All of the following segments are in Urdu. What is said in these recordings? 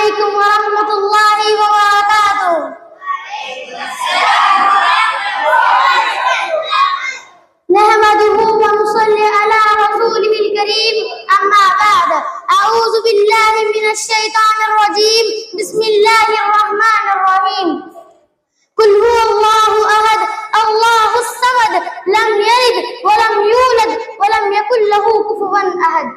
علیکم ورحمۃ اللہ وبرکاتہ. نحمده ونصلي على رسوله الكريم أما بعد. أعوذ بالله من الشيطان الرجيم. بسم الله الرحمن الرحيم. قل هو الله أحد الله الصمد لم يلد ولم يولد ولم يكن له كفوا أحد.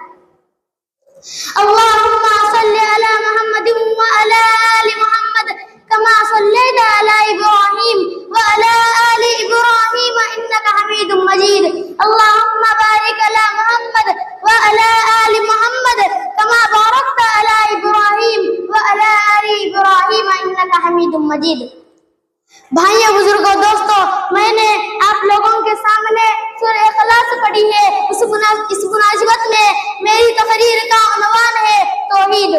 اللهم صل على محمد وعلى آل محمد كما صليت على إبراهيم وعلى آل إبراهيم إنك حميد مجيد. اللهم بارك على محمد وعلى آل محمد كما باركت على إبراهيم وعلى آل إبراهيم إنك حميد مجيد. بھائیوں بزرگوں دوستوں، میں نے آپ لوگوں کے سامنے سورہ اخلاص پڑھی ہے. اس مناسبت میں میری تقریر کا عنوان ہے توحید.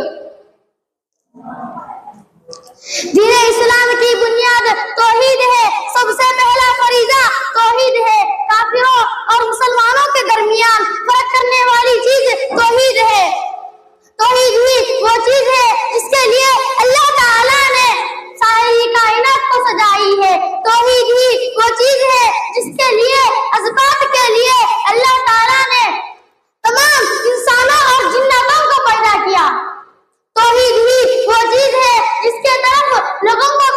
دین اسلام کی بنیاد توحید ہے. سب سے پہلا فریضہ توحید ہے. کافروں اور مسلمانوں کے درمیان فرق کرنے والی چیز توحید ہے. توحید ہی وہ چیز ہے جس کے لیے اللہ تعالیٰ نے ساری کائنات کو سجائی ہے. توحید ہی وہ چیز ہے جس کے لیے اسباب کے لیے اللہ تعالیٰ نے تمام انسانوں اور جناتوں کو پیدا کیا. توحید ہی وہ چیز ہے جس کے طرف لوگوں کو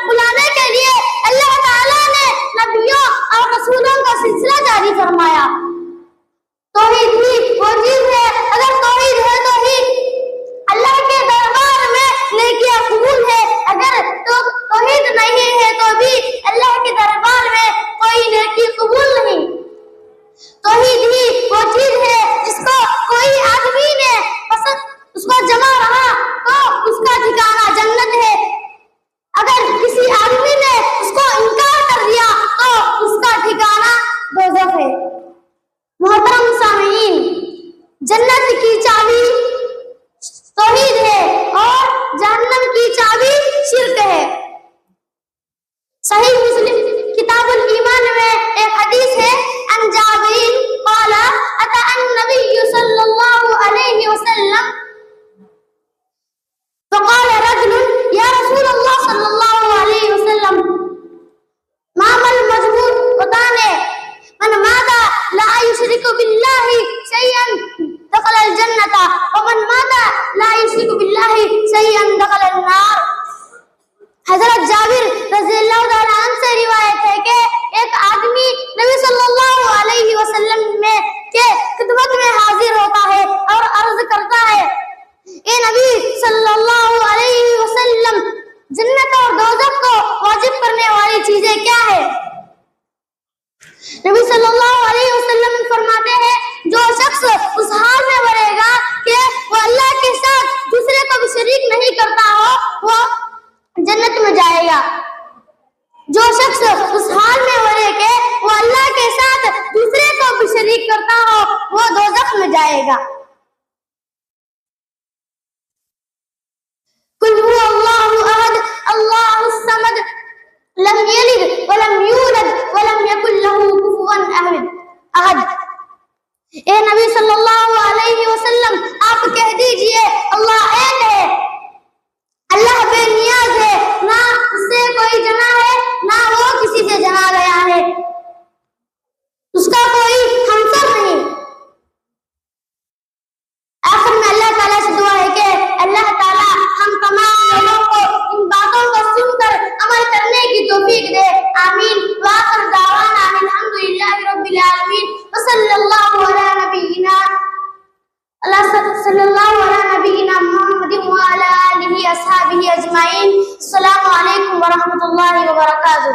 بلانے کے لیے اللہ تعالیٰ نے نبیوں اور رسولوں کا سلسلہ جاری فرمایا. توحید ہی وہ چیز ہے. اگر توحید ہے تو ہی اللہ کے دربار میں نیکیاں قبول ہے. اگر توحید نہیں ہے تو بھی اللہ کے دربار میں کوئی نیکی قبول نہیں. توحید ہی وہ چیز ہے جس کو کوئی آدمی نے پسند اس کو جمع رہا تو اس کا ٹھکانہ جنت ہے. اگر کسی آدمی نے اس کو انکار کر دیا تو اس کا ٹھکانہ دوزخ ہے. محترم سامعین، جنت کی چابی توحید ہے اور جہنم کی چابی شرک ہے. صحیح مسلم کتاب الایمان میں ایک حدیث ہے، عن جابر قال اتى النبي صلى الله عليه وسلم فقال رجل يا رسول الله صلى الله عليه وسلم ما المجهول وطانه من مات لا يشرك بالله شيئا دخل الجنة ومن مات لا يشرك بالله شيئا دخل النار. حضرت جابر رضی اللہ تعالیٰ عنہ سے روایت ہے کہ ایک آدمی نبی صلی اللہ علیہ وسلم میں کے خدمت میں حاضر ہوتا ہے اور عرض کرتا ہے، اے نبی صلی اللہ علیہ وسلم، جنت اور دوزخ کو واجب کرنے والی چیزیں کیا ہے؟ نبی صلی اللہ علیہ وسلم فرماتے ہیں، جو شخص اس حال میں مرے گا کہ وہ اللہ کے ساتھ دوسرے کو بھی شریک نہیں کرتا ہو وہ جنت میں جائے گا. جو شخص اس حال میں مرے کہ وہ اللہ کے ساتھ دوسرے کو بھی شریک کرتا ہو وہ دوزخ میں جائے گا. قل هو الله احد الله الصمد لم يلد ولم يولد ولم يكن له كفوا احد. اے نبی صلی اللہ علیہ وسلم، آپ کہہ دیجئے اللہ ایک ہے، اللہ بے نیاز ہے، نہ اس سے کوئی جنا ہے نہ وہ کسی سے جنا گیا ہے، اس کا کوئی ہمسر نہیں. آخر میں اللہ تعالیٰ سے دعا ہے کہ اللہ تعالیٰ ہم تمام لوگوں کو ان باتوں کو سن کر عمل کرنے کی توفیق دے. آمین. وآخر دعوانا الحمدللہ رب العالمین. وصلی اللہ علی نبینا محمد وعلی آلہ اصحابہ اجمعین. السلام علیکم ورحمۃ اللہ وبرکاتہ.